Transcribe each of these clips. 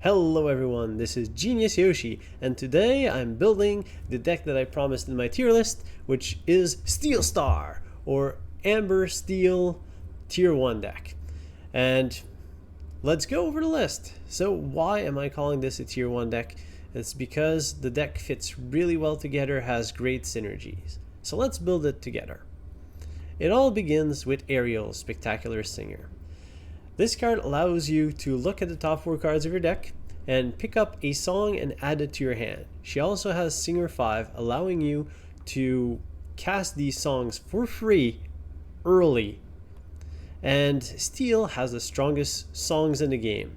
Hello everyone, this is Genius Yoshi, and today I'm building the deck that I promised in my tier list, which is Steel Star, or Amber Steel Tier 1 deck. And let's go over the list. So why am I calling this a Tier 1 deck? It's because the deck fits really well together, has great synergies. So let's build it together. It all begins with Ariel, Spectacular Singer. This card allows you to look at the top 4 cards of your deck and pick up a song and add it to your hand. She also has Singer 5, allowing you to cast these songs for free early. And Steel has the strongest songs in the game,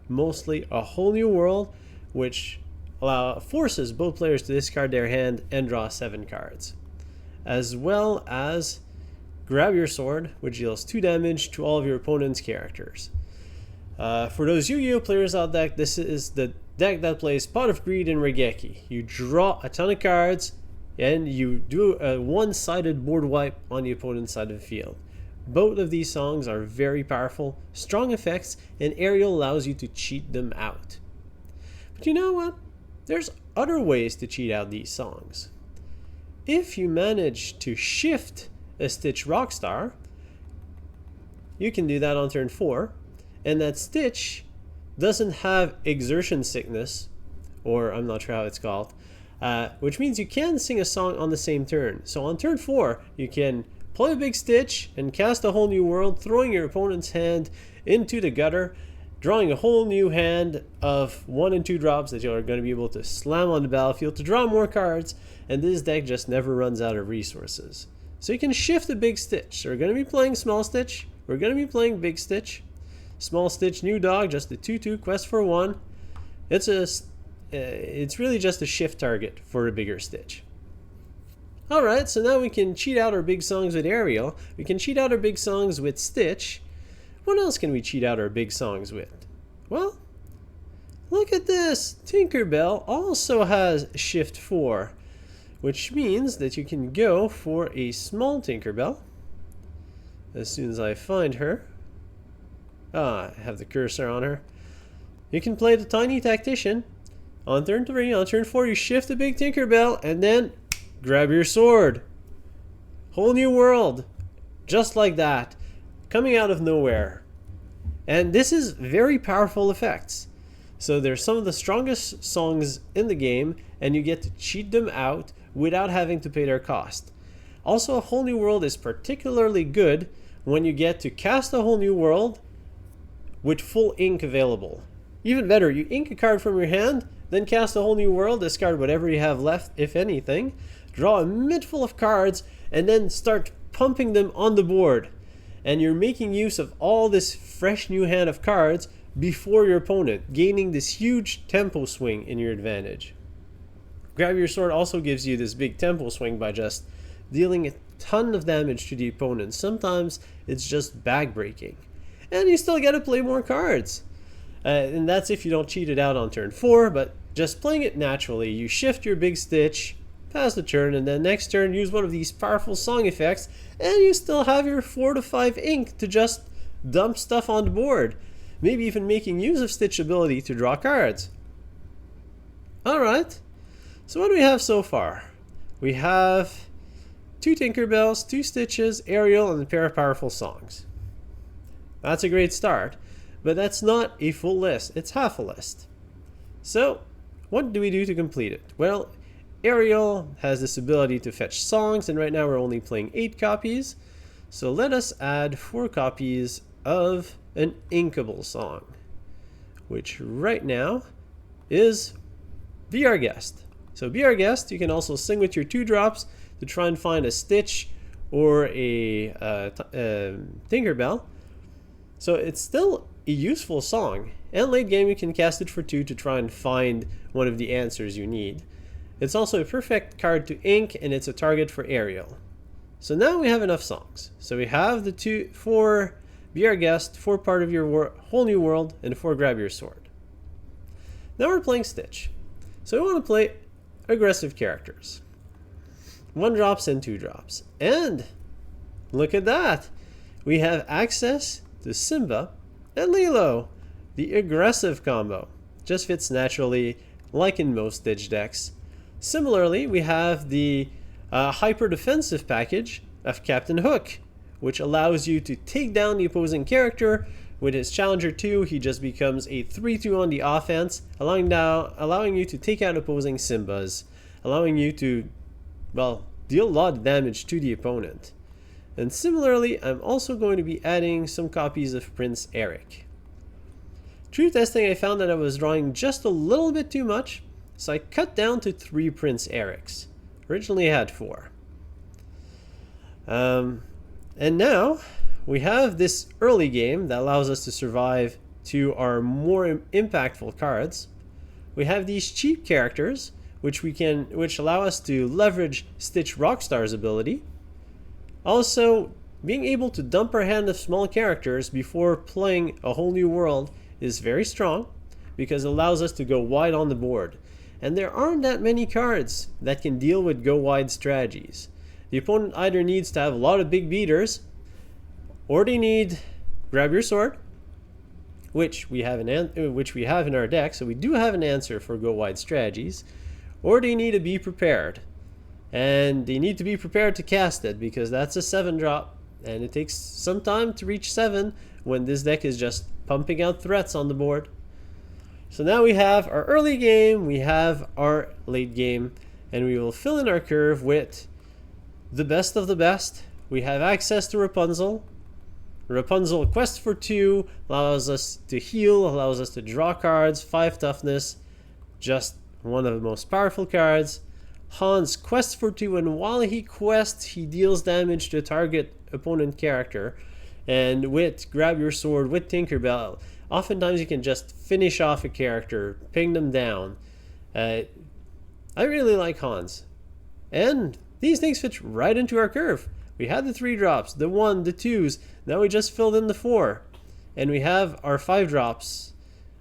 mostly A Whole New World, which forces both players to discard their hand and draw 7 cards, as well as Grab Your Sword, which deals 2 damage to all of your opponent's characters. For those Yu-Gi-Oh players out there, this is the deck that plays Pot of Greed and Regeki. You draw a ton of cards, and you do a one-sided board wipe on the opponent's side of the field. Both of these songs are very powerful, strong effects, and Ariel allows you to cheat them out. But you know what? There's other ways to cheat out these songs. If you manage to shift a Stitch Rockstar, you can do that on turn 4, and that Stitch doesn't have exertion sickness, or I'm not sure how it's called, which means you can sing a song on the same turn. So on turn 4, you can play a big Stitch and cast A Whole New World, throwing your opponent's hand into the gutter, drawing a whole new hand of 1 and 2 drops that you're going to be able to slam on the battlefield to draw more cards, and this deck just never runs out of resources. So you can shift a big Stitch. So we're going to be playing Small Stitch. We're going to be playing Big Stitch. Small Stitch, new dog, just a 2/2 quest for 1. It's really just a shift target for a bigger Stitch. Alright, so now we can cheat out our big songs with Ariel. We can cheat out our big songs with Stitch. What else can we cheat out our big songs with? Well, look at this. Tinkerbell also has shift 4. Which means that you can go for a small Tinkerbell as soon as I find her. I have the cursor on her. You can play the Tiny Tactician. On turn 3, on turn 4, you shift the big Tinkerbell and then grab your sword. Whole New World. Just like that. Coming out of nowhere. And this is very powerful effects. So they're some of the strongest songs in the game, and you get to cheat them out without having to pay their cost. Also, A Whole New World is particularly good when you get to cast A Whole New World with full ink available. Even better, you ink a card from your hand, then cast A Whole New World, discard whatever you have left, if anything, draw a mid full of cards, and then start pumping them on the board. And you're making use of all this fresh new hand of cards before your opponent, gaining this huge tempo swing in your advantage. Grab Your Sword also gives you this big tempo swing by just dealing a ton of damage to the opponent. Sometimes it's just bag breaking. And you still get to play more cards. And that's if you don't cheat it out on turn 4, but just playing it naturally. You shift your big Stitch, pass the turn, and then next turn use one of these powerful song effects, and you still have your 4 to 5 ink to just dump stuff on the board. Maybe even making use of Stitch's ability to draw cards. Alright. So what do we have so far? We have 2 Tinkerbells, 2 Stitches, Ariel, and a pair of powerful songs. That's a great start, but that's not a full list. It's half a list. So what do we do to complete it? Well, Ariel has this ability to fetch songs, and right now we're only playing 8 copies. So let us add 4 copies of an inkable song, which right now is Be Our Guest. So Be Our Guest, you can also sing with your 2 drops to try and find a Stitch or a Tinkerbell. So it's still a useful song, and late game you can cast it for 2 to try and find one of the answers you need. It's also a perfect card to ink, and it's a target for Ariel. So now we have enough songs. So we have the 4 Be Our Guest, 4 Part of Your Whole New World, and 4 Grab Your Sword. Now we're playing Stitch. So we want to play aggressive characters. 1 drops and 2 drops. And look at that. We have access to Simba and Lilo, the aggressive combo. just fits naturally like in most Stitch decks. Similarly, we have the hyper defensive package of Captain Hook, which allows you to take down the opposing character. With his Challenger 2, he just becomes a 3-2 on the offense, allowing you to take out opposing Simbas, allowing you to, well, deal a lot of damage to the opponent. And similarly, I'm also going to be adding some copies of Prince Eric. Through testing, I found that I was drawing just a little bit too much, so I cut down to 3 Prince Erics. Originally I had 4. And now we have this early game that allows us to survive to our more impactful cards. We have these cheap characters, which allow us to leverage Stitch Rockstar's ability. Also, being able to dump our hand of small characters before playing a whole new world is very strong, because it allows us to go wide on the board. And there aren't that many cards that can deal with go wide strategies. The opponent either needs to have a lot of big beaters, or they need Grab Your Sword, which we have in our deck, so we do have an answer for go wide strategies, or they need to be prepared. And they need to be prepared to cast it, because that's a 7-drop, and it takes some time to reach 7 when this deck is just pumping out threats on the board. So now we have our early game, we have our late game, and we will fill in our curve with the best of the best. We have access to Rapunzel. Rapunzel Quest for 2 allows us to heal, allows us to draw cards, 5 toughness, just one of the most powerful cards. Hans Quest for 2, and while he quests, he deals damage to a target opponent character. And with Grab Your Sword, with Tinkerbell, oftentimes you can just finish off a character, ping them down. I really like Hans. And these things fit right into our curve. We had the 3 drops, the 1, the 2s, now we just filled in the 4. And we have our 5 drops.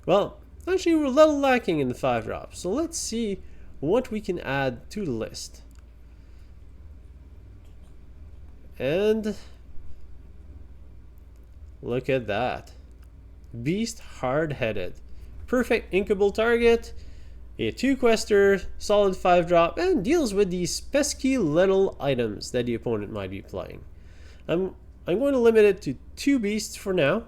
Well, actually we're a little lacking in the 5 drops, so let's see what we can add to the list. And look at that. Beast Hard-Headed. Perfect inkable target, a 2-quester, solid 5-drop, and deals with these pesky little items that the opponent might be playing. I'm going to limit it to 2 beasts for now,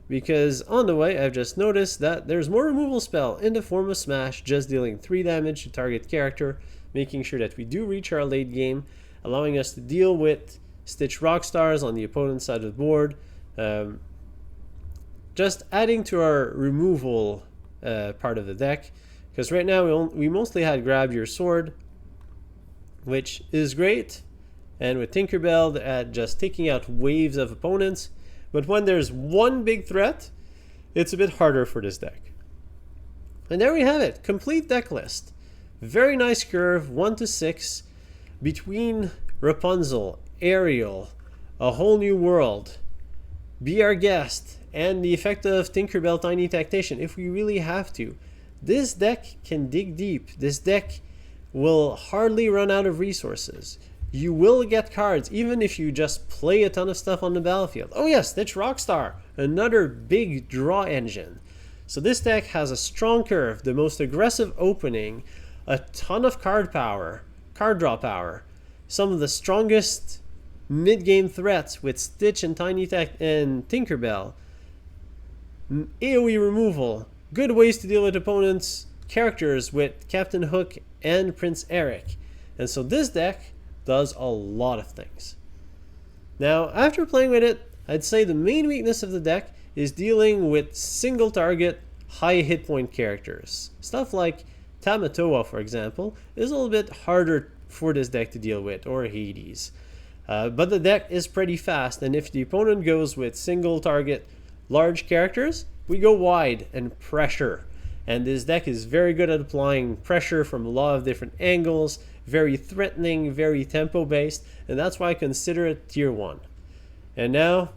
because on the way I've just noticed that there's more removal spell in the form of Smash, just dealing 3 damage to target character, making sure that we do reach our late game, allowing us to deal with Stitch Rockstars on the opponent's side of the board, just adding to our removal part of the deck, because right now we mostly had Grab Your Sword, which is great, and with Tinkerbell at just taking out waves of opponents. But when there's one big threat, it's a bit harder for this deck. And there we have it, complete deck list. Very nice curve, 1 to 6, between Rapunzel, Ariel, A Whole New World, Be Our Guest, and the effect of Tinkerbell Tiny Tactician if we really have to. This deck can dig deep. This deck will hardly run out of resources. You will get cards even if you just play a ton of stuff on the battlefield. Oh yes, Stitch Rockstar, another big draw engine. So this deck has a strong curve, the most aggressive opening, a ton of card power, card draw power, some of the strongest mid-game threats with Stitch and and Tinkerbell, AoE removal, good ways to deal with opponents' characters with Captain Hook and Prince Eric. And so this deck does a lot of things. Now, after playing with it, I'd say the main weakness of the deck is dealing with single target, high hit point characters. Stuff like Tamatoa, for example, is a little bit harder for this deck to deal with, or Hades. But the deck is pretty fast, and if the opponent goes with single target, large characters, we go wide and pressure. And this deck is very good at applying pressure from a lot of different angles, very threatening, very tempo based, and that's why I consider it tier 1. And now,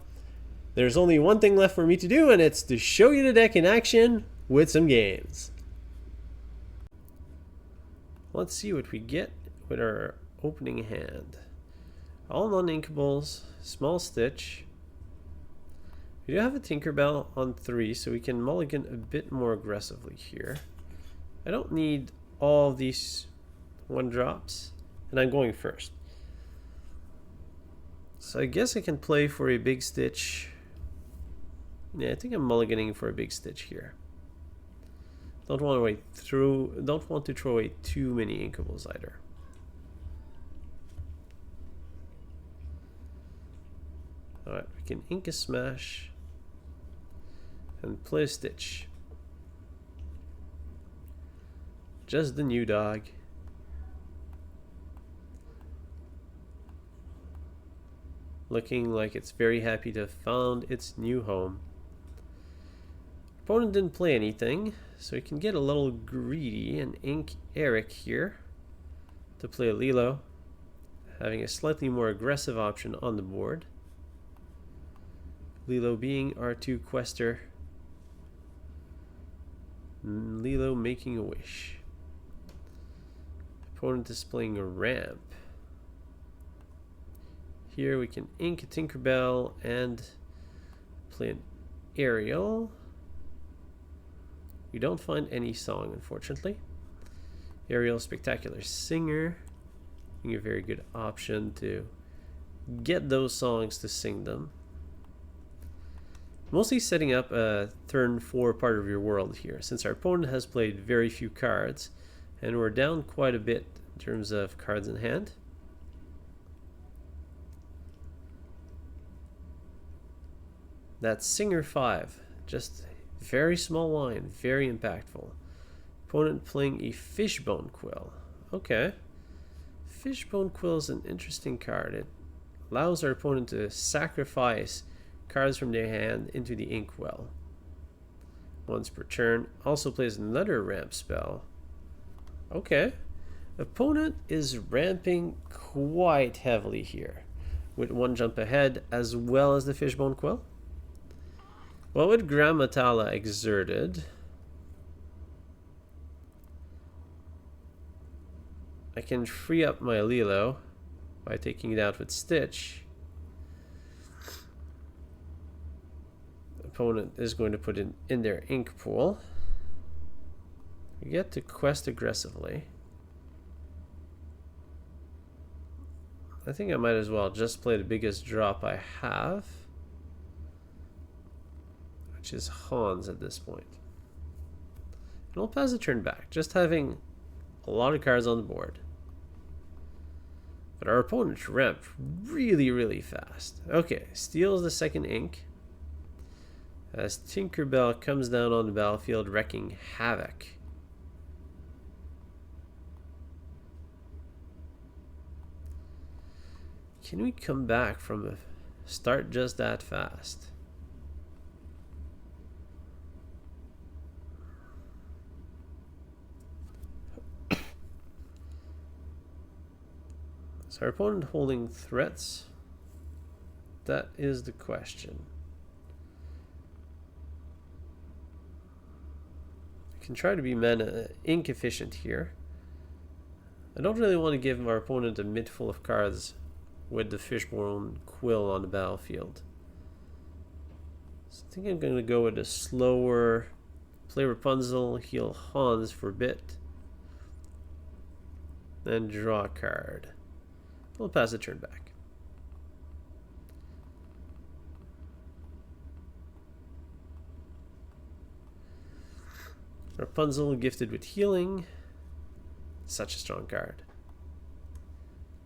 there's only one thing left for me to do, and it's to show you the deck in action with some games. Let's see what we get with our opening hand. All non-inkables, small Stitch, We do have a Tinkerbell on 3, so we can mulligan a bit more aggressively here. I don't need all of these 1-drops, and I'm going first. So I guess I can play for a big stitch. Yeah, I think I'm mulliganing for a big stitch here. Don't want to throw away too many inkables either. Alright, we can ink a smash and play a stitch. Just the new dog. Looking like it's very happy to have found its new home. Opponent didn't play anything, so he can get a little greedy and ink Eric here to play a Lilo, having a slightly more aggressive option on the board. Lilo being our 2 quester. Lilo making a wish. Opponent is playing a ramp. Here we can ink a Tinkerbell and play an Ariel. We don't find any song, unfortunately. Ariel, Spectacular Singer, being a very good option to get those songs to sing them. Mostly setting up a turn 4 part of your world here, since our opponent has played very few cards, and we're down quite a bit in terms of cards in hand. That's Singer 5, just very small line, very impactful. Opponent playing a Fishbone Quill. Okay. Fishbone Quill is an interesting card. It allows our opponent to sacrifice cards from their hand into the inkwell. Once per turn. Also plays another ramp spell. Okay. Opponent is ramping quite heavily here, with 1 jump ahead as well as the Fishbone Quill. Well, with Grammatala exerted, I can free up my Lilo by taking it out with Stitch. Opponent is going to put it in their ink pool. We get to quest aggressively. I think I might as well just play the biggest drop I have, which is Hans at this point. And we'll pass the turn back, just having a lot of cards on the board. But our opponent ramped really fast. Okay, steals the second ink as Tinkerbell comes down on the battlefield, wreaking havoc. Can we come back from a start just that fast? Is our opponent holding threats? That is the question. I can try to be mana ink efficient here. I don't really want to give our opponent a mid full of cards with the Fishbone Quill on the battlefield. So I think I'm going to go with a slower play Rapunzel, heal Hans for a bit, then draw a card. We'll pass the turn back. Rapunzel gifted with healing. Such a strong card.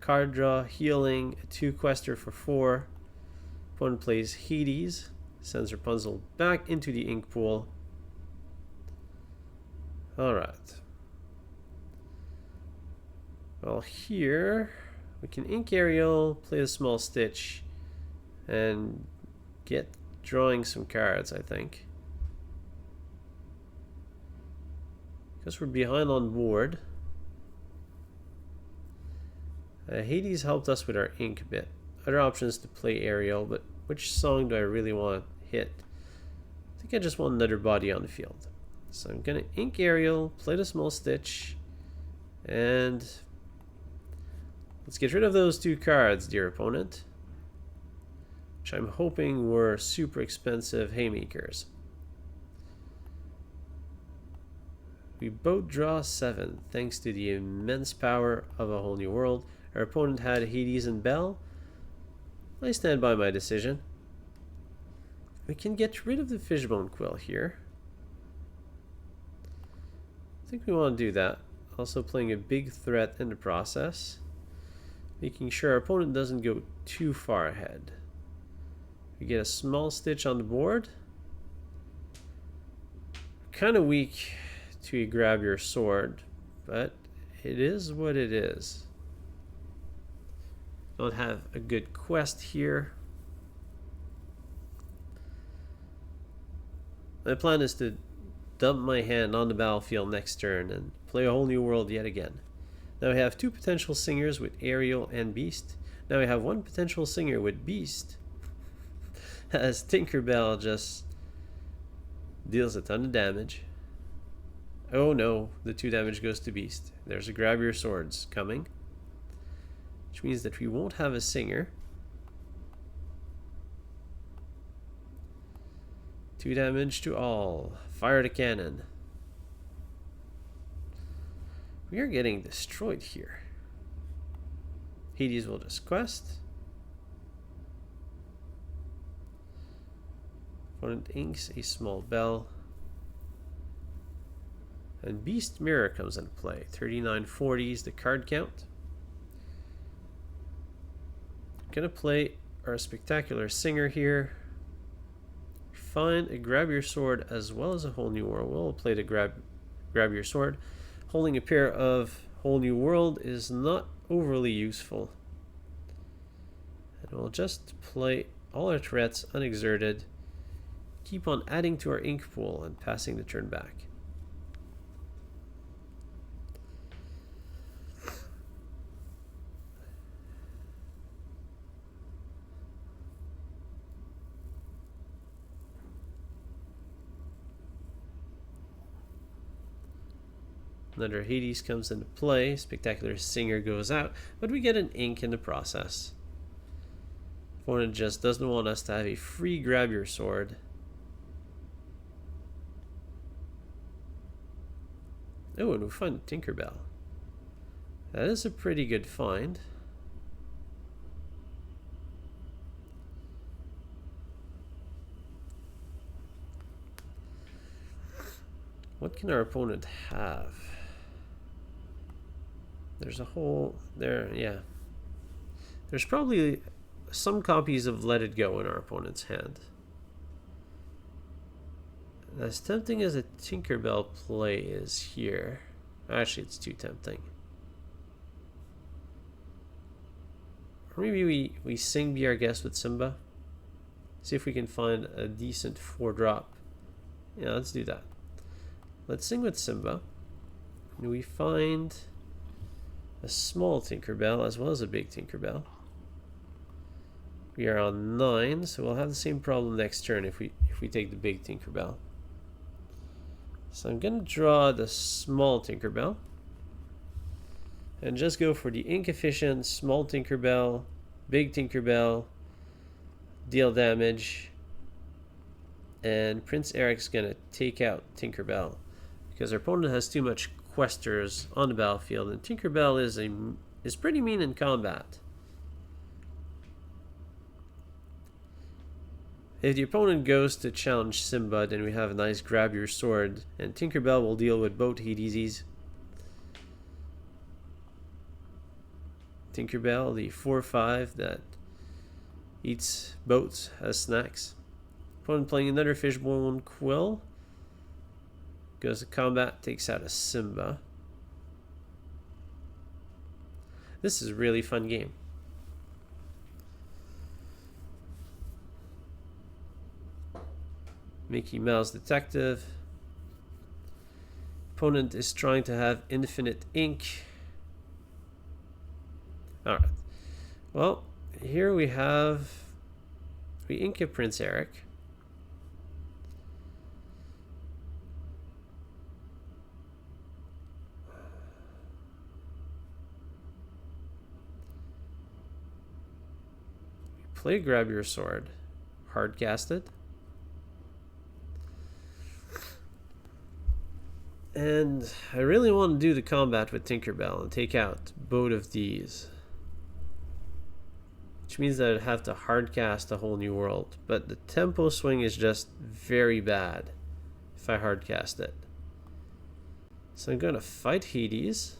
Card draw, healing, a 2 quester for 4. Opponent plays Hades, sends Rapunzel back into the ink pool. Alright. Well, here we can ink Ariel, play a small Stitch, and get drawing some cards, I think. Because we're behind on board. Hades helped us with our ink a bit. Other options to play Ariel, but which song do I really want to hit? I think I just want another body on the field. So I'm going to ink Ariel, play the small Stitch, and let's get rid of those 2 cards, dear opponent. which I'm hoping were super expensive haymakers. We both draw 7 thanks to the immense power of a whole new world. Our opponent had Hades and Bell. I stand by my decision. We can get rid of the fishbone quill here. I think we want to do that. Also playing a big threat in the process. Making sure our opponent doesn't go too far ahead. We get a small stitch on the board. Kind of weak to grab your sword, but it is what it is. Don't have a good quest here. My plan is to dump my hand on the battlefield next turn and play a whole new world yet again. Now we have 2 potential singers with Ariel and Beast. Now we have 1 potential singer with Beast. As Tinkerbell just deals a ton of damage. Oh no, the 2 damage goes to Beast. There's a grab your swords coming. Which means that we won't have a singer. 2 damage to all. Fire the cannon. We are getting destroyed here. Hades will just quest. Opponent inks a small bell. And Beast Mirror comes into play. 3940 is the card count. Gonna play our spectacular singer here. Find a grab your sword as well as a whole new world. We'll play the grab your sword. Holding a pair of whole new world is not overly useful. And we'll just play all our threats unexerted. Keep on adding to our ink pool and passing the turn back. Another Hades comes into play. Spectacular Singer goes out, but we get an ink in the process. Opponent just doesn't want us to have a free grab your sword. Oh, and we find Tinkerbell. That is a pretty good find. What can our opponent have? There's a whole there, yeah. There's probably some copies of Let It Go in our opponent's hand. As tempting as a Tinkerbell play is here, actually it's too tempting. Or maybe we sing Be Our Guest with Simba. See if we can find a decent 4-drop. Yeah, let's do that. Let's sing with Simba. And we find a small Tinkerbell as well as a big Tinkerbell. We are on 9, so we'll have the same problem next turn if we take the big Tinkerbell. So I'm gonna draw the small Tinkerbell and just go for the ink efficient small Tinkerbell, big Tinkerbell, deal damage, and Prince Eric's gonna take out Tinkerbell because our opponent has too much questers on the battlefield, and Tinkerbell is pretty mean in combat. If the opponent goes to challenge Simba, then we have a nice grab your sword, and Tinkerbell will deal with both Hadeses. Tinkerbell, the 4/5 that eats boats as snacks. Opponent playing another fishbone quill. Goes to combat, takes out a Simba. This is a really fun game. Mickey Mouse Detective. Opponent is trying to have infinite ink. Alright. Well, here we ink a Prince Eric. Play grab your sword. hard cast it. And I really want to do the combat with Tinkerbell and take out both of these. Which means that I'd have to hard cast a whole new world. But the tempo swing is just very bad if I hard cast it. So I'm going to fight Hades.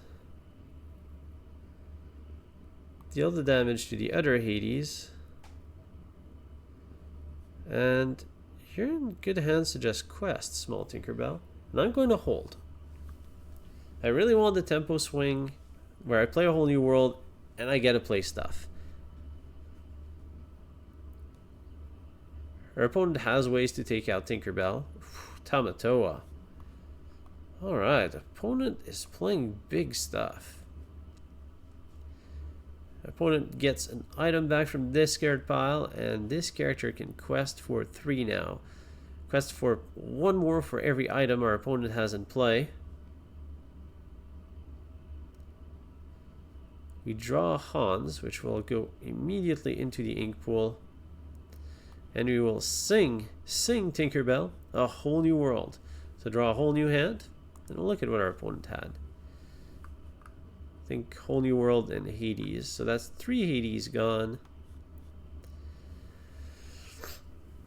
Deal the damage to the other Hades. And you're in good hands to just quest, small Tinkerbell. And I'm going to hold. I really want the tempo swing where I play a whole new world and I get to play stuff. Our opponent has ways to take out Tinkerbell. Tamatoa. Alright, opponent is playing big stuff. Opponent gets an item back from discard pile, and this character can quest for 3 now. Quest for 1 more for every item our opponent has in play. We draw Hans, which will go immediately into the ink pool. And we will sing Tinkerbell, a whole new world. So draw a whole new hand, and we'll look at what our opponent had. I think whole new world and Hades. So that's 3 Hades gone.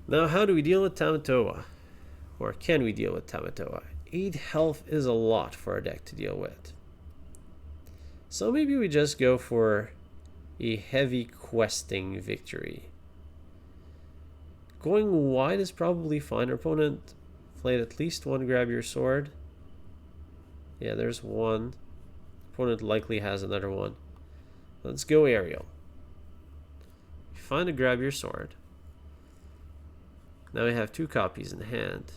Now how do we deal with Tamatoa? Or can we deal with Tamatoa? 8 health is a lot for our deck to deal with. So maybe we just go for a heavy questing victory. Going wide is probably fine. Our opponent played at least 1 grab your sword. Yeah, there's 1. Opponent likely has another one. Let's go Ariel. Find a grab your sword. Now we have 2 copies in hand.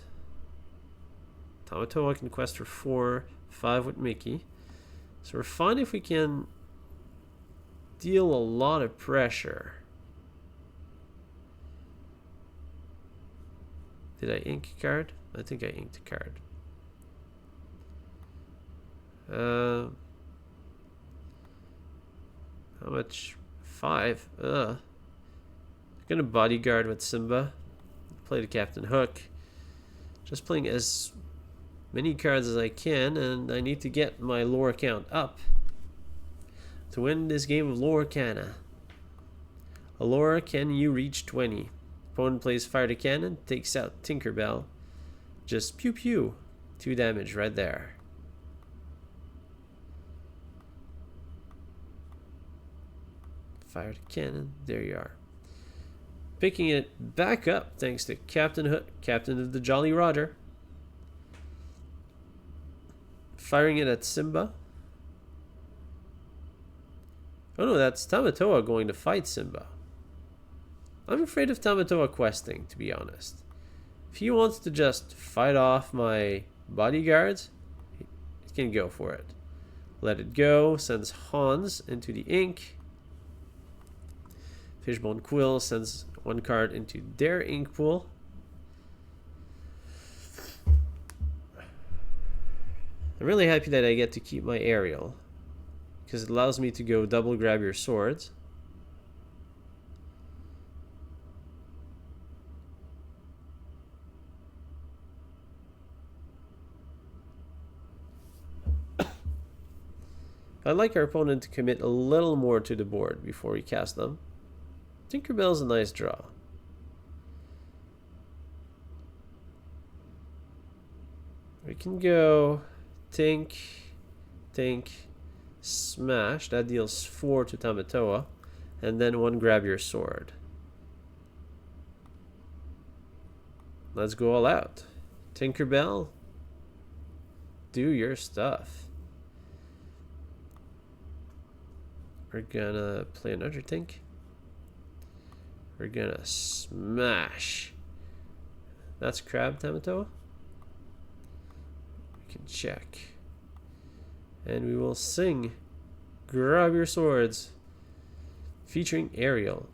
Tamatoa can quest for 4, 5 with Mickey. So we're fine if we can deal a lot of pressure. Did I ink a card? I think I inked a card. How much? 5. I'm gonna bodyguard with Simba. Play the Captain Hook. Just playing as many cards as I can, and I need to get my lore count up to win this game of Lorcana. A lore, can you reach 20? Opponent plays Fire the Cannon, takes out Tinkerbell. Just pew pew. 2 damage right there. Fire the Cannon, there you are. Picking it back up thanks to Captain Hook, Captain of the Jolly Roger. Firing it at Simba. Oh no, that's Tamatoa going to fight Simba. I'm afraid of Tamatoa questing, to be honest. If he wants to just fight off my bodyguards, he can go for it. Let it go, sends Hans into the ink. Fishbone Quill sends 1 card into their ink pool. I'm really happy that I get to keep my Ariel, because it allows me to go double grab your swords. I'd like our opponent to commit a little more to the board before we cast them. Tinkerbell's a nice draw. We can go Tink, Smash. That deals 4 to Tamatoa. And then 1 grab your sword. Let's go all out. Tinkerbell, do your stuff. We're gonna play another Tink. We're gonna smash. That's Crab Tamatoa. We can check. And we will sing Grab Your Swords featuring Ariel.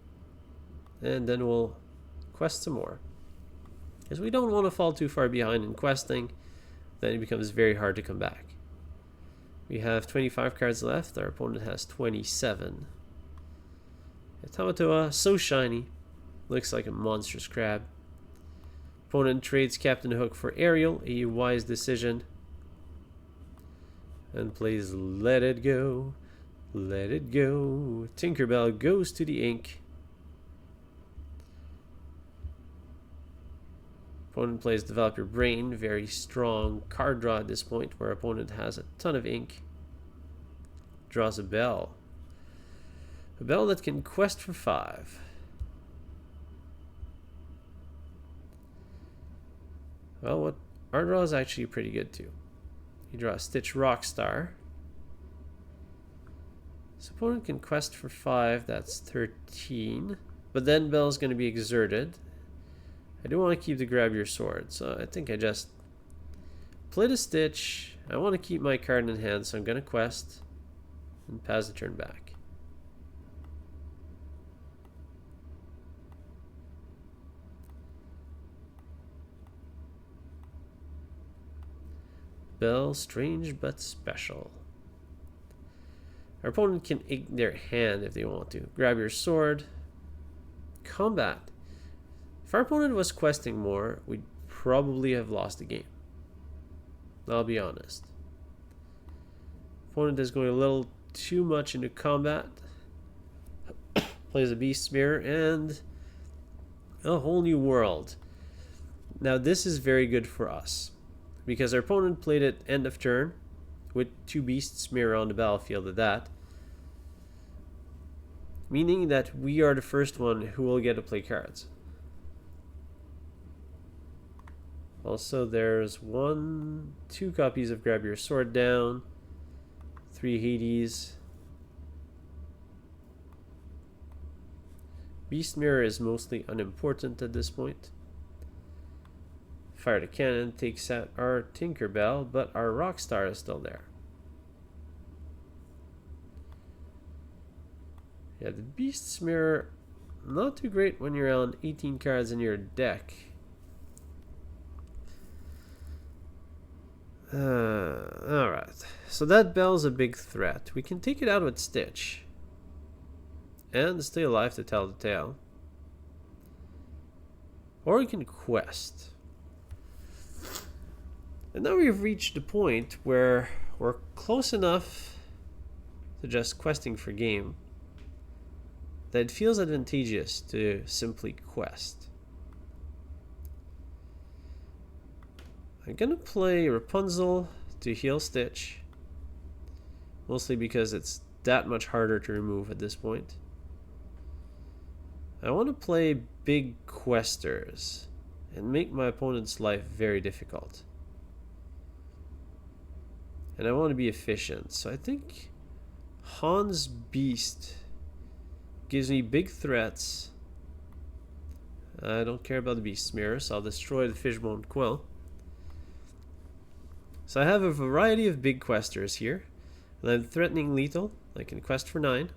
And then we'll quest some more. Because we don't want to fall too far behind in questing. Then it becomes very hard to come back. We have 25 cards left. Our opponent has 27. Tamatoa, so shiny. Looks like a monstrous crab. Opponent trades Captain Hook for Ariel, a wise decision. And plays Let It Go. Let It Go. Tinkerbell goes to the ink. Opponent plays Develop Your Brain. Very strong card draw at this point, where opponent has a ton of ink. Draws a bell. A bell that can quest for 5. Well, what our draw is actually pretty good too. You draw a Stitch Rockstar. So opponent can quest for 5, that's 13. But then Bell's going to be exerted. I do want to keep the Grab Your Sword, so I think I just play the Stitch. I want to keep my card in hand, so I'm going to quest and pass the turn back. Bell, strange but special. Our opponent can ink their hand if they want to. Grab Your Sword. Combat. If our opponent was questing more, we'd probably have lost the game. I'll be honest. Opponent is going a little too much into combat. Plays a Beast's Mirror and a Whole New World. Now this is very good for us, because our opponent played it end of turn with 2 Beast's Mirror on the battlefield at that. Meaning that we are the first one who will get to play cards. Also, there's 2 copies of Grab Your Sword down. 3 Hades. Beast Mirror is mostly unimportant at this point. Fire the Cannon takes out our Tinkerbell, but our Rockstar is still there. Yeah, the Beast's Mirror, not too great when you're on 18 cards in your deck. Alright, so that Bell's a big threat. We can take it out with Stitch and stay alive to tell the tale. Or we can quest. And now we've reached the point where we're close enough to just questing for game that it feels advantageous to simply quest. I'm gonna play Rapunzel to heal Stitch, mostly because it's that much harder to remove at this point. I want to play big questers and make my opponent's life very difficult. And I want to be efficient, so I think Han's Beast gives me big threats. I don't care about the Beast's Mirror, so I'll destroy the Fishbone Quill. So I have a variety of big questers here, and I'm threatening lethal. I can quest for 9.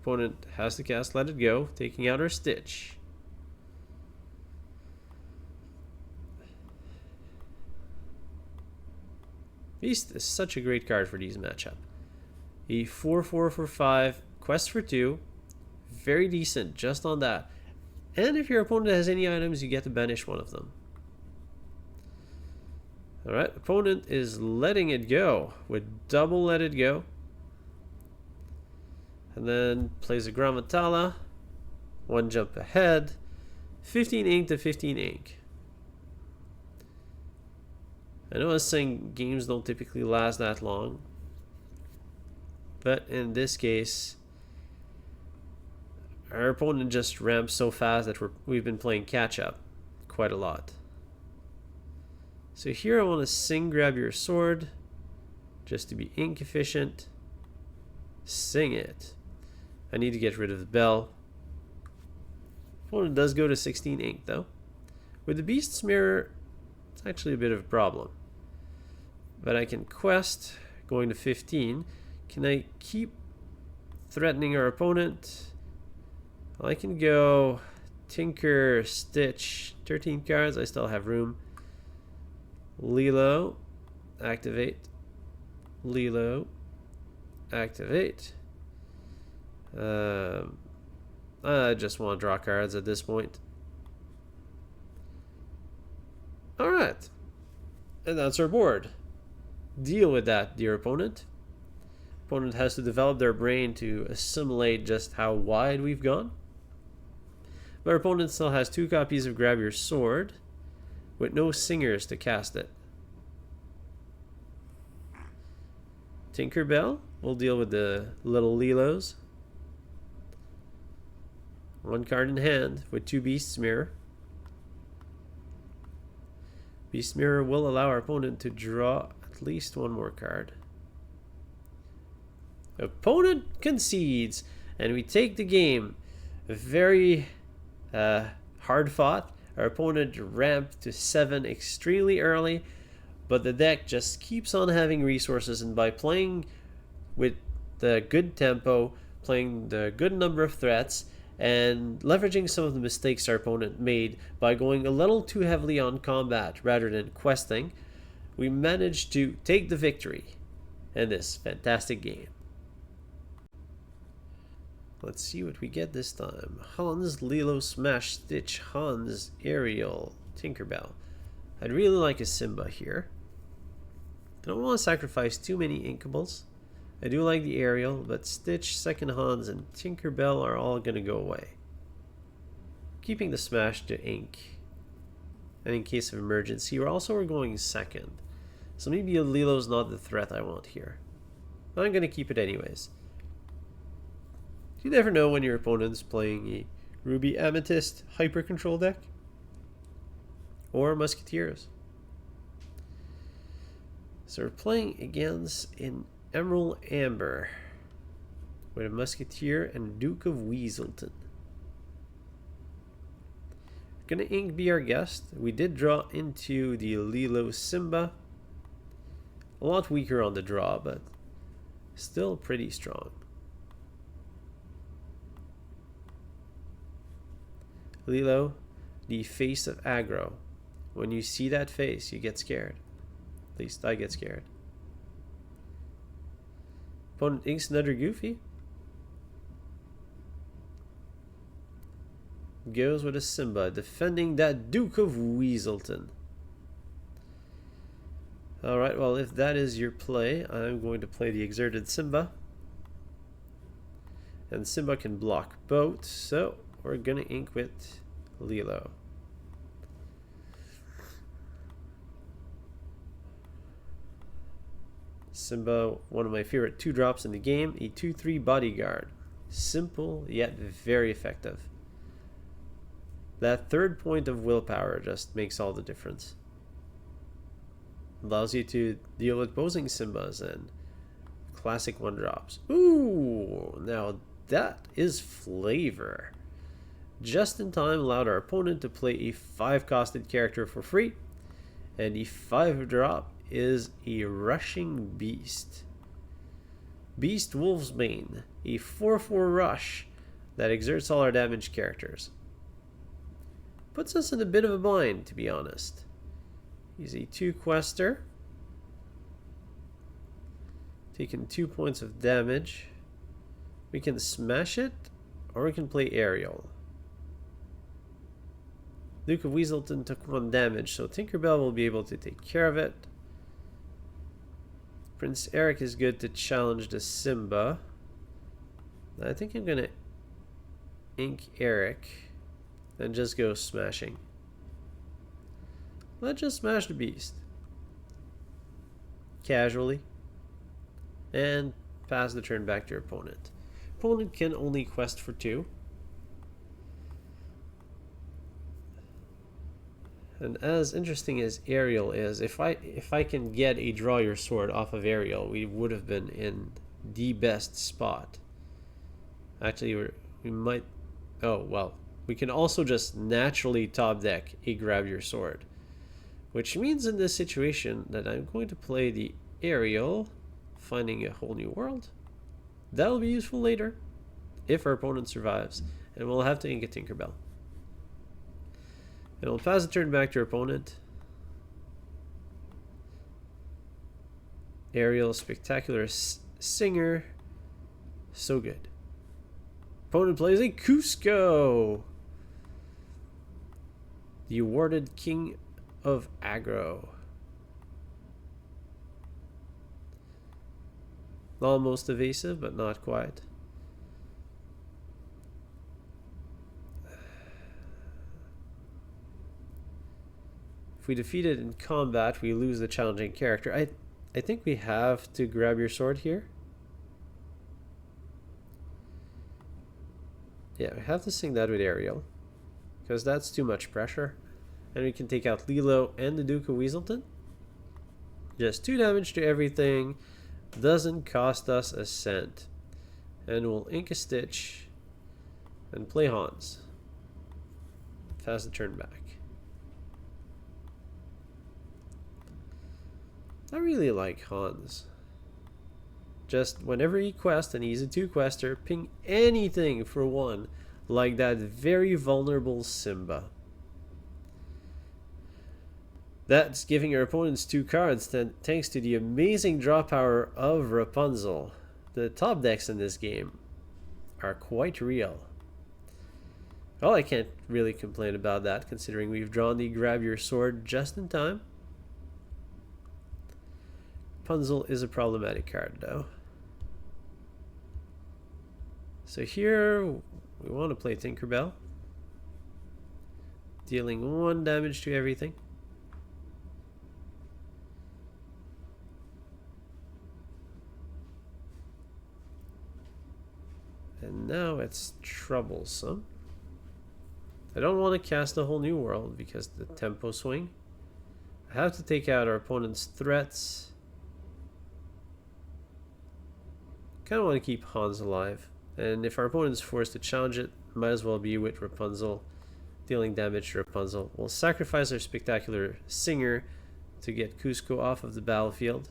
Opponent has to cast Let It Go, taking out our Stitch. Beast is such a great card for these matchup. A 4/4 for 5, quest for 2, very decent just on that. And if your opponent has any items, you get to banish one of them. Alright, opponent is letting it go with double Let It Go. And then plays a Grammatala. 1 jump ahead. 15 ink to 15 ink. I know I was saying games don't typically last that long. But in this case, our opponent just ramps so fast that we've been playing catch up quite a lot. So here I want to sing Grab Your Sword, just to be ink efficient. Sing it. I need to get rid of the bell. Opponent does go to 16 ink though. With the Beast's Mirror, it's actually a bit of a problem. But I can quest, going to 15. Can I keep threatening our opponent? Well, I can go Tinker, Stitch, 13 cards, I still have room. Lilo, activate. Lilo, activate. I just want to draw cards at this point. Alright. And that's our board. Deal with that, dear opponent. Opponent has to develop their brain to assimilate just how wide we've gone. But our opponent still has 2 copies of Grab Your Sword, with no singers to cast it. Tinkerbell will deal with the little Lilos. 1 card in hand with 2 Beast's Mirror. Beast Mirror will allow our opponent to draw at least 1 more card. Opponent concedes, and we take the game. Very hard fought. Our opponent ramped to 7 extremely early, but the deck just keeps on having resources, and by playing with the good tempo, playing the good number of threats, and leveraging some of the mistakes our opponent made by going a little too heavily on combat rather than questing, we managed to take the victory in this fantastic game. Let's see what we get this time. Hans, Lilo, Smash, Stitch, Hans, Ariel, Tinkerbell. I'd really like a Simba here. I don't want to sacrifice too many inkables. I do like the Ariel, but Stitch, Second Hans, and Tinkerbell are all going to go away. Keeping the Smash to ink. And in case of emergency, we're going second. So maybe a Lilo's not the threat I want here. But I'm going to keep it anyways. You never know when your opponent's playing a Ruby Amethyst Hyper Control deck. Or Musketeers. So we're playing against an Emerald Amber with a Musketeer and Duke of Weaselton. Gonna ink be our guest. We did draw into the Lilo Simba. A lot weaker on the draw, but still pretty strong. Lilo, the face of aggro. When you see that face, you get scared. At least I get scared. Opponent inks another Goofy. Goes with a Simba, defending that Duke of Weaselton. Alright, well, if that is your play, I'm going to play the Exerted Simba. And Simba can block both, so we're gonna ink with Lilo. Simba, one of my favorite 2-drops in the game, a 2/3 bodyguard. Simple yet very effective. That 3rd point of willpower just makes all the difference. Allows you to deal with posing Simbas and classic 1-drops. Ooh, now that is flavor. Just in time allowed our opponent to play a 5-costed character for free, and the 5-drop is a Rushing Beast. Beast Wolfsbane, a 4/4 rush that exerts all our damage characters. Puts us in a bit of a bind, to be honest. He's a 2-quester, taking 2 points of damage. We can smash it, or we can play Ariel. Duke of Weaselton took 1 damage, so Tinkerbell will be able to take care of it. Prince Eric is good to challenge the Simba. I think I'm gonna ink Eric and just go smashing. Let's just smash the beast. Casually. And pass the turn back to your opponent. Opponent can only quest for 2. And as interesting as Ariel is, if I can get a Draw Your Sword off of Ariel, we would have been in the best spot. Actually, we might... Oh, well. We can also just naturally top deck a Grab Your Sword. Which means in this situation that I'm going to play the Ariel, finding a whole new world. That'll be useful later, if our opponent survives. And we'll have to ink a Tinkerbell. And we'll pass the turn back to our opponent. Ariel, Spectacular Singer. So good. opponent plays a Cusco, the awarded king of aggro. Almost evasive, but not quite. If we defeat it in combat, we lose the challenging character. I think we have to grab your sword here. Yeah, we have to sing that with Ariel, because that's too much pressure. And we can take out Lilo and the Duke of Weaselton. Just 2 damage to everything. Doesn't cost us a cent. And we'll ink a Stitch and play Hans. Pass the turn back. I really like Hans. Just whenever he quests, and he's a 2-quester, ping anything for 1, like that very vulnerable Simba. That's giving our opponents 2 cards thanks to the amazing draw power of Rapunzel. The top decks in this game are quite real. Well, I can't really complain about that, considering we've drawn the grab your sword just in time. Rapunzel is a problematic card though. So here we want to play Tinkerbell, dealing 1 damage to everything. And now it's troublesome. I don't want to cast a whole new world because the tempo swing. I have to take out our opponent's threats. Kind of want to keep Hans alive. And if our opponent is forced to challenge it, might as well be with Rapunzel, dealing damage to Rapunzel. We'll sacrifice our spectacular singer to get Cusco off of the battlefield,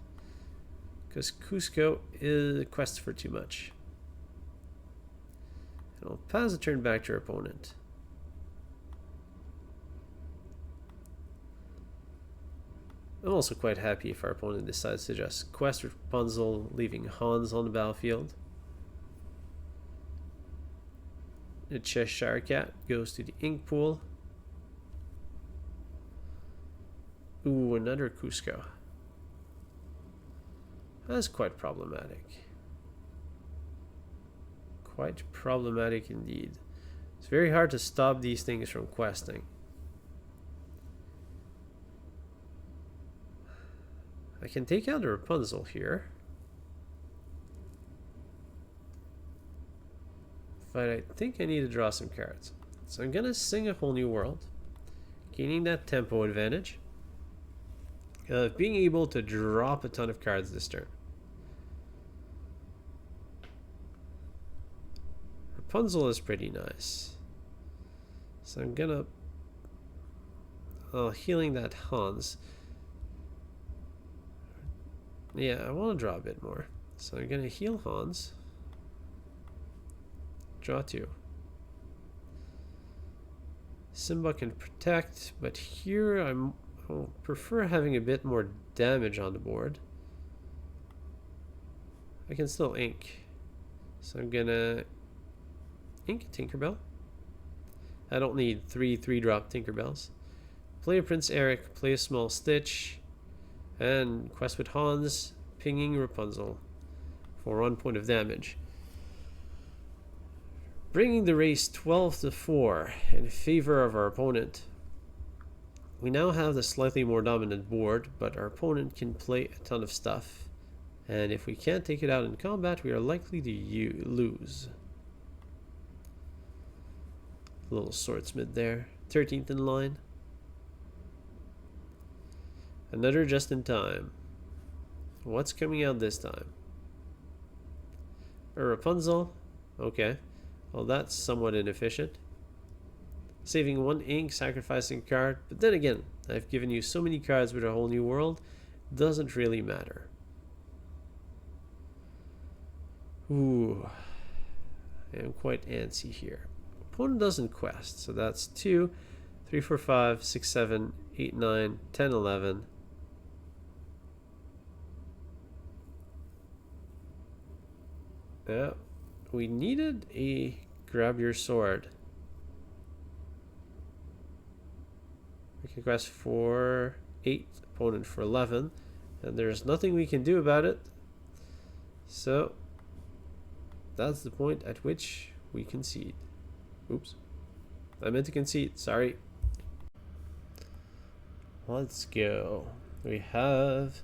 because Cusco is a quest for too much. And we'll pass the turn back to our opponent. I'm also quite happy if our opponent decides to just quest Rapunzel, leaving Hans on the battlefield. The Cheshire Cat goes to the ink pool. Ooh, another Cusco. That's quite problematic. Quite problematic indeed. It's very hard to stop these things from questing. I can take out the Rapunzel here. But I think I need to draw some cards. So I'm gonna sing a whole new world, gaining that tempo advantage of being able to drop a ton of cards this turn. Rapunzel is pretty nice. So I'm gonna healing that Hans. Yeah, I want to draw a bit more. So I'm gonna heal Hans. Draw 2. Simba can protect, but here I'll prefer having a bit more damage on the board. I can still ink. So I'm gonna ink Tinkerbell. I don't need 3 3-drop Tinkerbells. Play a Prince Eric, play a small Stitch, and quest with Hans, pinging Rapunzel for 1 point of damage. Bringing the race 12-4 in favor of our opponent. We now have the slightly more dominant board, but our opponent can play a ton of stuff. And if we can't take it out in combat, we are likely to lose. A little swordsmith there. 13th in line. Another just in time. What's coming out this time? A Rapunzel. Okay. Well, that's somewhat inefficient. Saving 1 ink, sacrificing a card. But then again, I've given you so many cards with a whole new world. Doesn't really matter. Ooh. I'm quite antsy here. Opponent doesn't quest. So that's 2, 3, 4, 5, 6, 7, 8, 9, 10, 11. Yeah. We needed a grab your sword. We can quest for 8, opponent for 11, and there's nothing we can do about it. So that's the point at which we concede. Oops. I meant to concede, sorry. Let's go. We have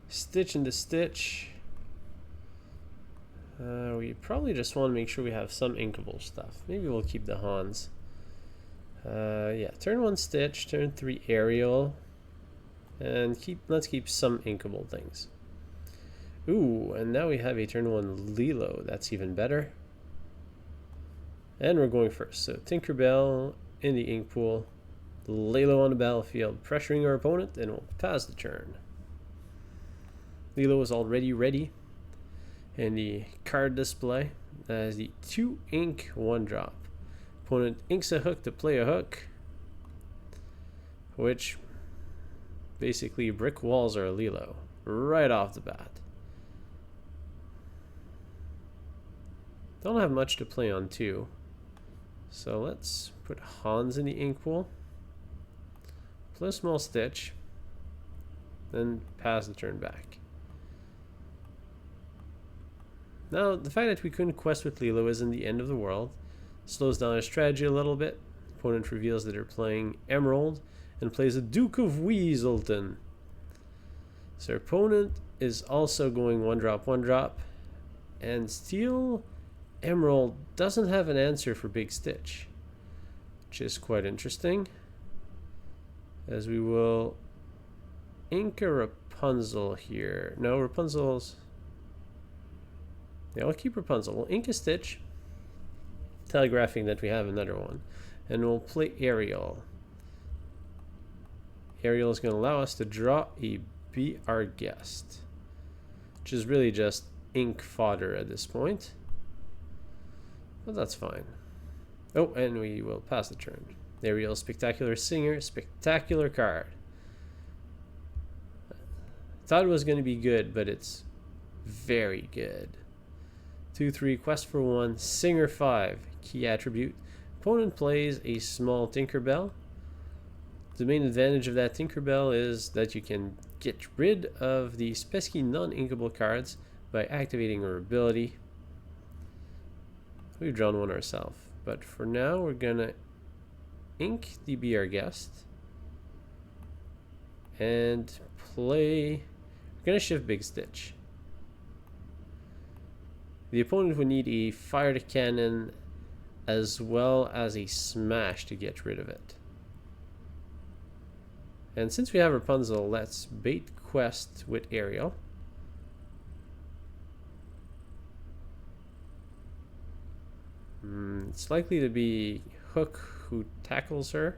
Stitch into Stitch. We probably just want to make sure we have some inkable stuff. Maybe we'll keep the Hans. Yeah, turn 1 Stitch, turn 3 Ariel, and let's keep some inkable things. Ooh, and now we have a turn 1 Lilo. That's even better. And we're going first. So Tinkerbell in the ink pool, Lilo on the battlefield, pressuring our opponent, and we'll pass the turn. Lilo is already ready in the card display as the 2 ink 1-drop. Opponent inks a hook to play a hook, which basically brick walls our Lilo right off the bat. Don't have much to play on too, so let's put Hans in the ink pool, play a small Stitch, then pass the turn back. Now, the fact that we couldn't quest with Lilo isn't the end of the world. Slows down our strategy a little bit. Opponent reveals that they're playing Emerald and plays a Duke of Weaselton. So our opponent is also going 1-drop, 1-drop, and Steel Emerald doesn't have an answer for Big Stitch, which is quite interesting, as we will ink a Rapunzel here. No, Rapunzel's... Yeah, we'll keep Rapunzel. We'll ink a Stitch, telegraphing that we have another one, and we'll play Ariel. Ariel is going to allow us to draw a Be Our Guest, which is really just ink fodder at this point, but that's fine. Oh, and we will pass the turn. Ariel, Spectacular Singer, spectacular card. Thought it was going to be good, but it's very good. 2/3, quest for 1, Singer 5, key attribute. Opponent plays a small Tinkerbell. The main advantage of that Tinkerbell is that you can get rid of the pesky non-inkable cards by activating her ability. We've drawn one ourselves, but for now we're gonna ink the Be Our Guest and play. We're gonna shift Big Stitch. The opponent would need a Fire the Cannon as well as a Smash to get rid of it. And since we have Rapunzel, let's bait quest with Ariel. It's likely to be Hook who tackles her.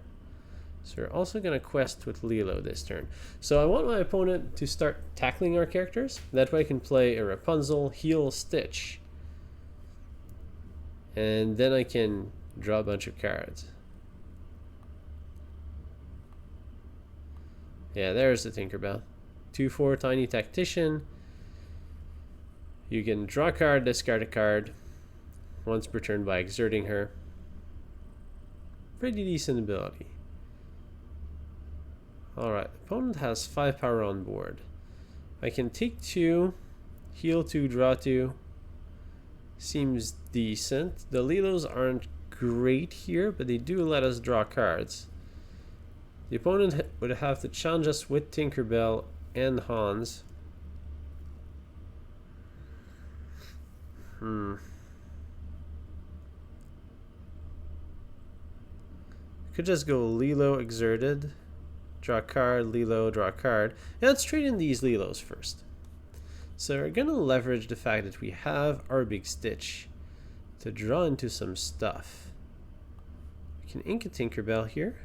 So we're also going to quest with Lilo this turn. So I want my opponent to start tackling our characters. That way I can play a Rapunzel, heal, Stitch. And then I can draw a bunch of cards. Yeah, there's the Tinkerbell. 2/4 Tiny Tactician. You can draw a card, discard a card once per turn by exerting her. Pretty decent ability. Alright, opponent has 5 power on board. I can take 2, heal 2, draw 2. Seems decent. The Lilos aren't great here, but they do let us draw cards. The opponent would have to challenge us with Tinkerbell and Hans. Could just go Lilo exerted, draw a card, Lilo, draw a card. And let's trade in these Lilos first. So we're gonna leverage the fact that we have our Big Stitch to draw into some stuff. We can ink a Tinkerbell here.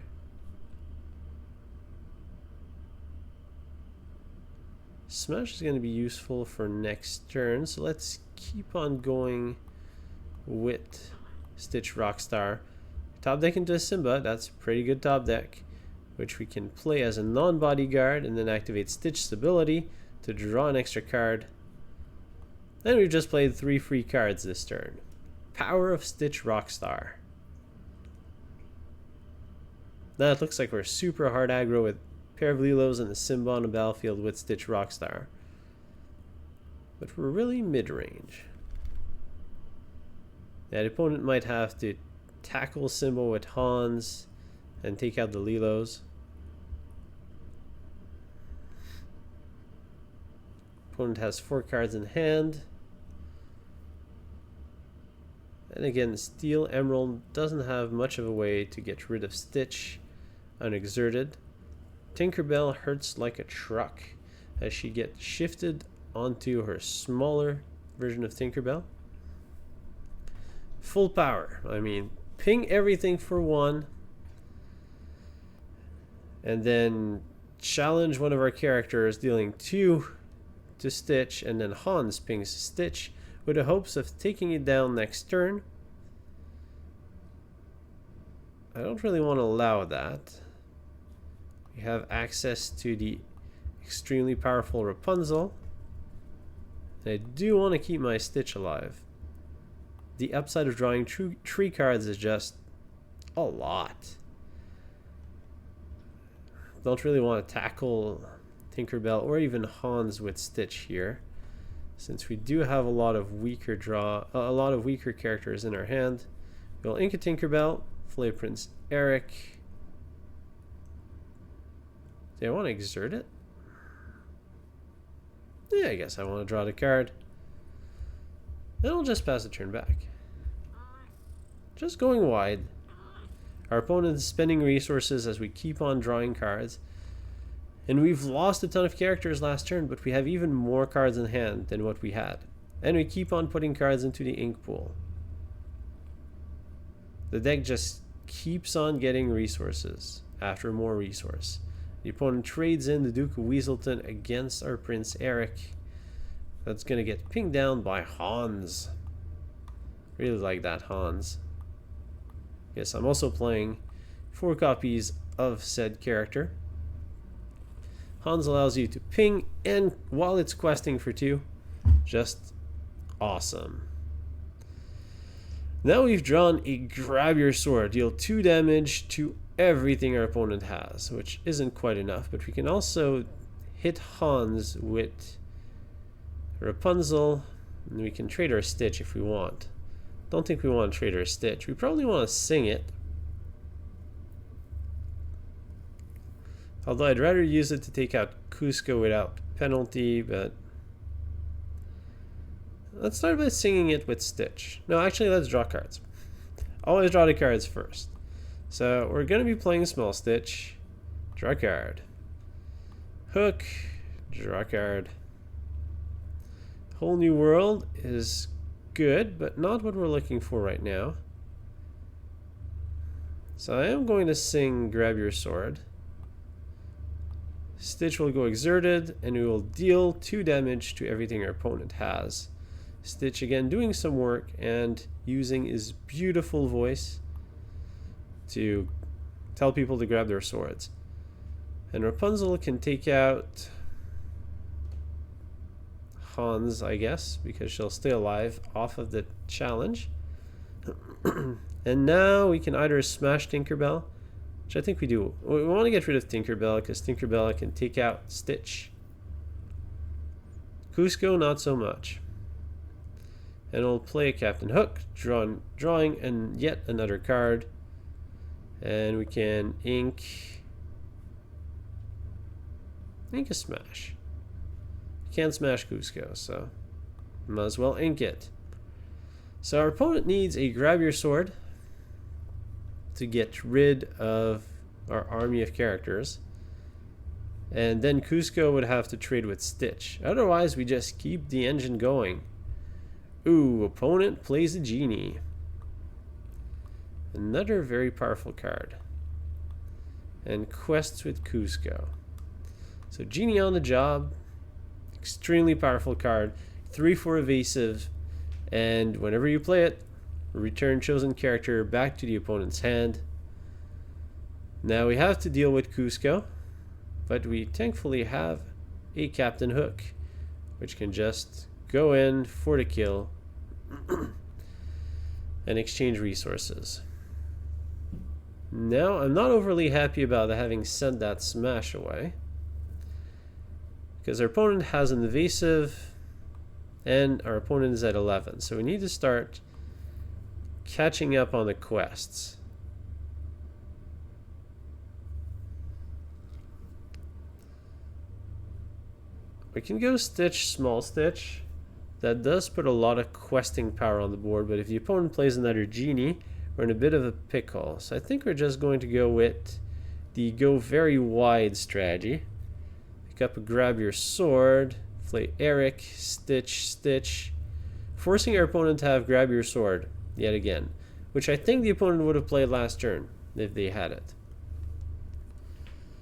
Smash is going to be useful for next turn, so let's keep on going with Stitch Rockstar. Top deck into a Simba, that's a pretty good top deck, which we can play as a non-bodyguard and then activate Stitch's ability to draw an extra card. And we've just played 3 free cards this turn. Power of Stitch Rockstar. Now it looks like we're super hard aggro with pair of Lilos and a Simba on the battlefield with Stitch Rockstar. But we're really mid-range. Yeah, the opponent might have to tackle Simba with Hans and take out the Lilos. Opponent has 4 cards in hand. And again, Steel Emerald doesn't have much of a way to get rid of Stitch unexerted. Tinkerbell hurts like a truck as she gets shifted onto her smaller version of Tinkerbell. Full power. I mean, ping everything for 1. And then challenge one of our characters, dealing 2 to Stitch, and then Hans pings Stitch with the hopes of taking it down next turn. I don't really want to allow that. We have access to the extremely powerful Rapunzel. And I do want to keep my Stitch alive. The upside of drawing 3 cards is just a lot. Don't really want to tackle Tinkerbell or even Hans with Stitch here, since we do have a lot of weaker characters in our hand. We'll ink a Tinkerbell, play Prince Eric. Do I want to exert it? Yeah, I guess I want to draw the card. Then I'll just pass the turn back. Just going wide. Our opponent is spending resources as we keep on drawing cards. And we've lost a ton of characters last turn, but we have even more cards in hand than what we had. And we keep on putting cards into the ink pool. The deck just keeps on getting resources after more resource. The opponent trades in the Duke of Weaselton against our Prince Eric. That's going to get pinged down by Hans. Really like that Hans. Yes, I'm also playing 4 copies of said character. Hans allows you to ping, and while it's questing for 2, just awesome. Now we've drawn a Grab Your Sword, deal 2 damage to everything our opponent has, which isn't quite enough, but we can also hit Hans with Rapunzel, and we can trade our Stitch if we want. Don't think we want to trade our Stitch. We probably want to sing it. Although I'd rather use it to take out Cusco without penalty, but let's start by singing it with Stitch. No, actually, let's draw cards. Always draw the cards first. So we're going to be playing Small Stitch. Draw a card. Hook. Draw a card. Whole New World is good, but not what we're looking for right now. So I am going to sing Grab Your Sword. Stitch will go exerted, and we will deal 2 damage to everything our opponent has. Stitch again doing some work and using his beautiful voice to tell people to grab their swords. And Rapunzel can take out Hans, I guess, because she'll stay alive off of the challenge. And now we can either smash Tinkerbell, which I think we do. We want to get rid of Tinkerbell because Tinkerbell can take out Stitch. Cusco, not so much. And we'll play Captain Hook, drawing and yet another card. And we can ink a smash. Can't smash Cusco, so might as well ink it. So our opponent needs a Grab Your Sword to get rid of our army of characters. And then Cusco would have to trade with Stitch. Otherwise, we just keep the engine going. Ooh, opponent plays a genie. Another very powerful card. And quests with Cusco. So Genie on the job. Extremely powerful card. 3 for evasive. And whenever you play it, return chosen character back to the opponent's hand. Now we have to deal with Cusco. But we thankfully have a Captain Hook, which can just go in for the kill. and exchange resources. Now, I'm not overly happy about having sent that smash away, because our opponent has an evasive and our opponent is at 11, so we need to start catching up on the quests. We can go Stitch, Small Stitch. That does put a lot of questing power on the board, but if the opponent plays another Genie, we're in a bit of a pickle. So I think we're just going to go with the go very wide strategy. Pick up a grab your sword, play Eric, Stitch, Stitch, forcing our opponent to have grab your sword yet again, which I think the opponent would have played last turn if they had it.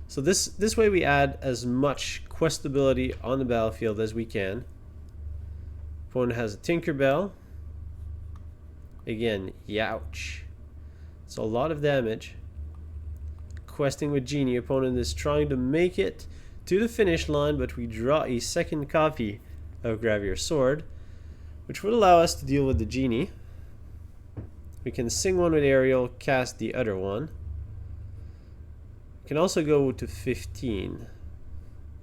So this way we add as much questability on the battlefield as we can. Opponent has a Tinkerbell. Again, youch. It's a lot of damage. Questing with Genie. Opponent is trying to make it to the finish line, but we draw a second copy of Grab Your Sword, which would allow us to deal with the Genie. We can sing one with Ariel, cast the other one. We can also go to 15,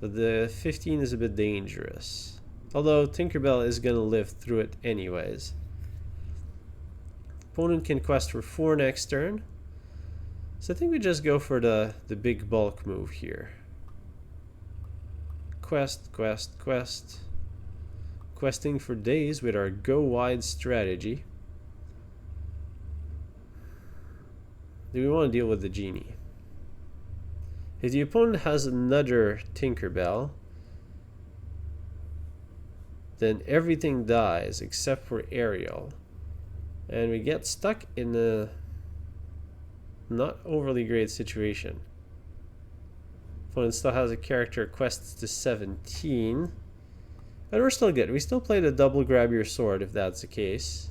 but the 15 is a bit dangerous. Although Tinkerbell is going to live through it anyways. Opponent can quest for 4 next turn. So I think we just go for the big bulk move here. Quest, quest, quest. Questing for days with our go wide strategy. Do we want to deal with the Genie? If the opponent has another Tinkerbell, then everything dies except for Ariel. And we get stuck in a not overly great situation. Opponent still has a character quests to 17. But we're still good. We still play the double grab your sword if that's the case.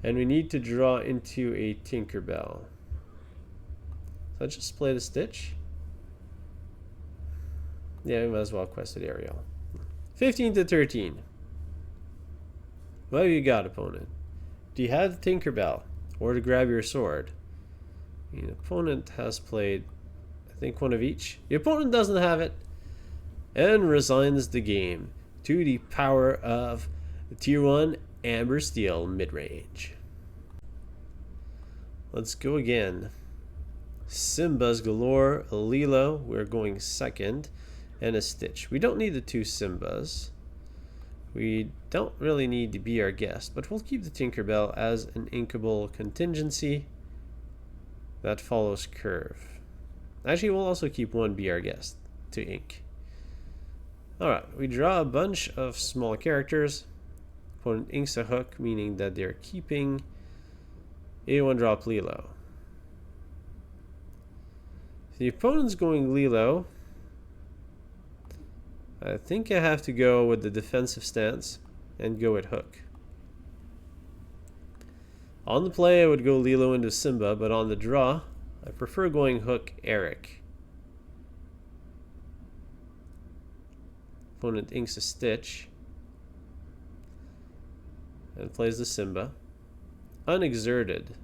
And we need to draw into a Tinkerbell. So let's just play the Stitch. Yeah, we might as well quest it Ariel. 15 to 13. What have you got, opponent? Do you have the Tinkerbell or to grab your sword? The opponent has played, I think, one of each. The opponent doesn't have it and resigns the game to the power of the Tier 1 Amber Steel midrange. Let's go again. Simba's galore, a Lilo, we're going second, and a Stitch. We don't need the 2 Simbas. We don't really need to be our guest, but we'll keep the Tinkerbell as an inkable contingency that follows curve. Actually, we'll also keep one be our guest to ink. Alright, we draw a bunch of small characters. Opponent inks a hook, meaning that they're keeping a 1-drop Lilo. If the opponent's going Lilo, I think I have to go with the defensive stance and go with hook. On the play, I would go Lilo into Simba, but on the draw, I prefer going hook Eric. Opponent inks a Stitch and plays the Simba. Unexerted.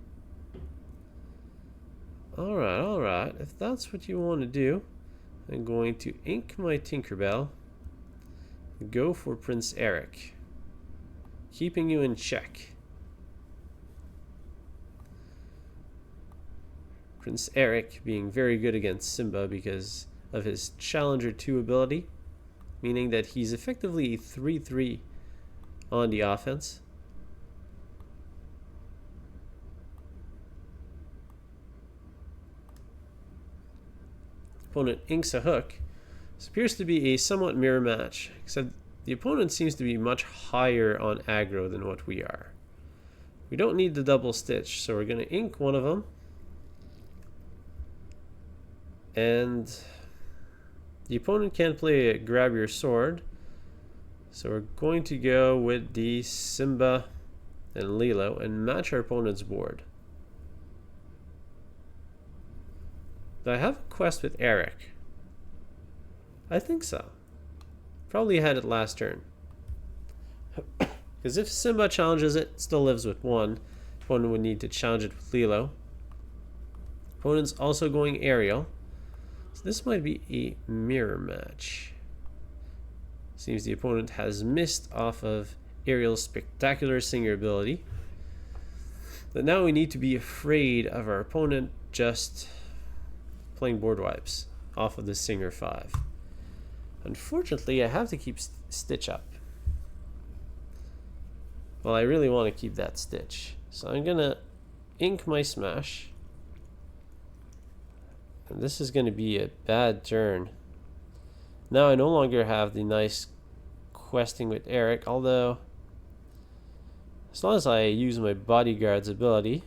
Alright. If that's what you want to do, I'm going to ink my Tinkerbell. Go for Prince Eric, keeping you in check. Prince Eric being very good against Simba because of his Challenger 2 ability, meaning that he's effectively a 3-3 on the offense. Opponent inks a hook. This appears to be a somewhat mirror match, except the opponent seems to be much higher on aggro than what we are. We don't need the double Stitch, so we're going to ink one of them. And the opponent can't play a grab your sword, so we're going to go with the Simba and Lilo and match our opponent's board. Do I have a quest with Eric? I think so. Probably had it last turn. Because if Simba challenges it, still lives with 1. Opponent would need to challenge it with Lilo. Opponent's also going Ariel. So this might be a mirror match. Seems the opponent has missed off of Ariel's spectacular singer ability. But now we need to be afraid of our opponent just playing board wipes off of the Singer 5. Unfortunately, I have to keep Stitch up. Well, I really want to keep that Stitch. So I'm going to ink my smash. And this is going to be a bad turn. Now I no longer have the nice questing with Eric, although as long as I use my bodyguard's ability,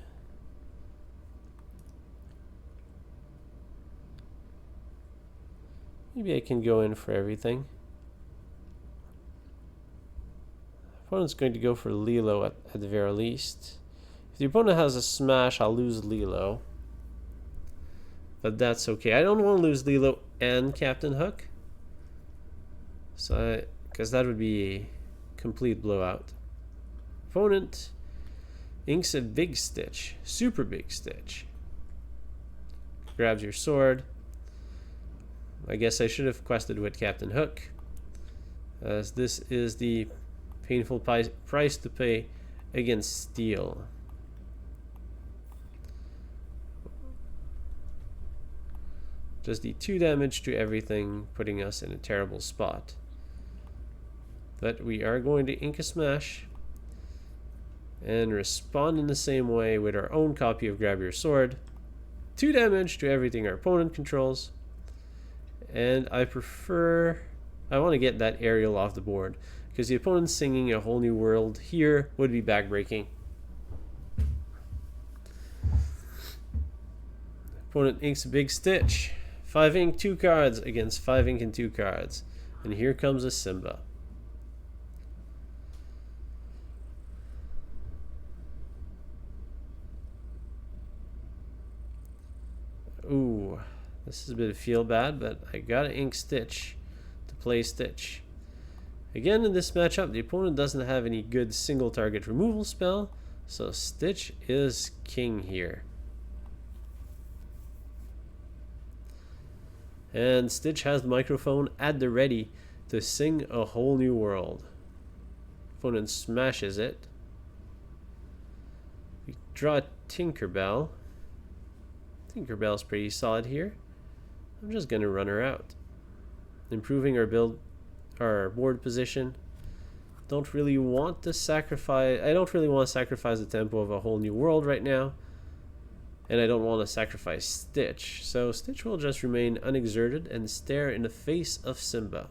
maybe I can go in for everything. Opponent's going to go for Lilo at the very least. If the opponent has a smash, I'll lose Lilo. But that's okay. I don't want to lose Lilo and Captain Hook. So, because that would be a complete blowout. Opponent inks a big Stitch, super big Stitch. Grabs your sword. I guess I should have quested with Captain Hook, as this is the painful price to pay against steel. Just the 2 damage to everything, putting us in a terrible spot. But we are going to ink a smash and respond in the same way with our own copy of Grab Your Sword. 2 damage to everything our opponent controls. And I want to get that Ariel off the board, because the opponent singing A Whole New World here would be backbreaking. Opponent inks a big Stitch. 5 ink, 2 cards against 5 ink and 2 cards. And here comes a Simba. Ooh, this is a bit of feel bad, but I gotta ink Stitch to play Stitch. Again, in this matchup, the opponent doesn't have any good single target removal spell, so Stitch is king here. And Stitch has the microphone at the ready to sing A Whole New World. Opponent smashes it. We draw Tinkerbell. Tinkerbell's pretty solid here. I'm just gonna run her out. Improving our board position. Don't really want to sacrifice. I don't really want to sacrifice the tempo of A Whole New World right now. And I don't want to sacrifice Stitch. So Stitch will just remain unexerted and stare in the face of Simba.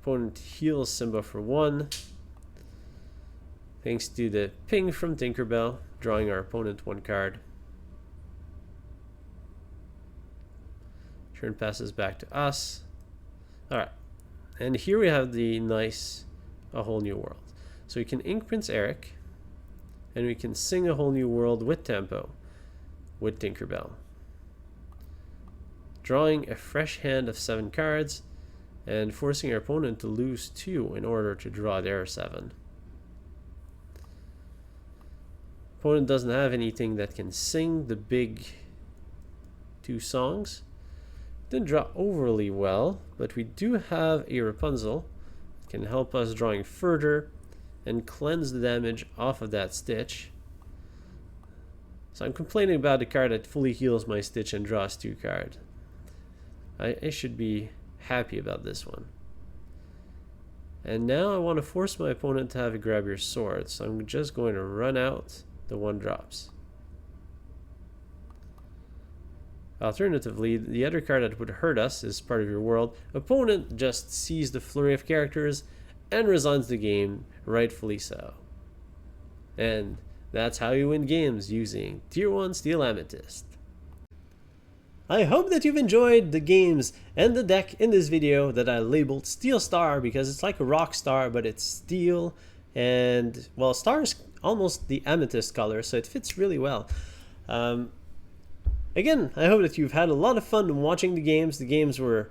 Opponent heals Simba for 1. Thanks to the ping from Tinkerbell, drawing our opponent 1 card. Turn passes back to us. Alright. And here we have the nice A Whole New World. So we can ink Prince Eric. And we can sing A Whole New World with tempo with Tinkerbell. Drawing a fresh hand of 7 cards and forcing our opponent to lose 2 in order to draw their 7. Opponent doesn't have anything that can sing the big 2 songs. Didn't draw overly well, but we do have a Rapunzel that can help us drawing further and cleanse the damage off of that Stitch. So I'm complaining about the card that fully heals my Stitch and draws 2 cards. I should be happy about this one. And now I want to force my opponent to have a Grab Your Sword, so I'm just going to run out the 1-drops. Alternatively, the other card that would hurt us is Part of Your World. Opponent just sees the flurry of characters and resigns the game, rightfully so. And that's how you win games using Tier 1 Steel Amethyst. I hope that you've enjoyed the games and the deck in this video that I labeled Steel Star, because it's like a rock star, but it's steel. And, well, star is almost the amethyst color, so it fits really well. Again, I hope that you've had a lot of fun watching the games. The games were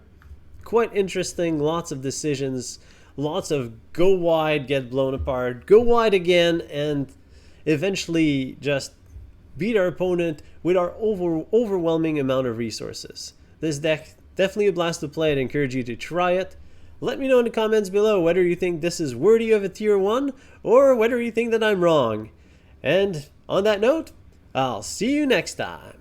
quite interesting, lots of decisions, lots of go wide, get blown apart, go wide again, and eventually just beat our opponent with our overwhelming amount of resources. This deck, definitely a blast to play. I'd encourage you to try it. Let me know in the comments below whether you think this is worthy of a tier 1 or whether you think that I'm wrong. And on that note, I'll see you next time.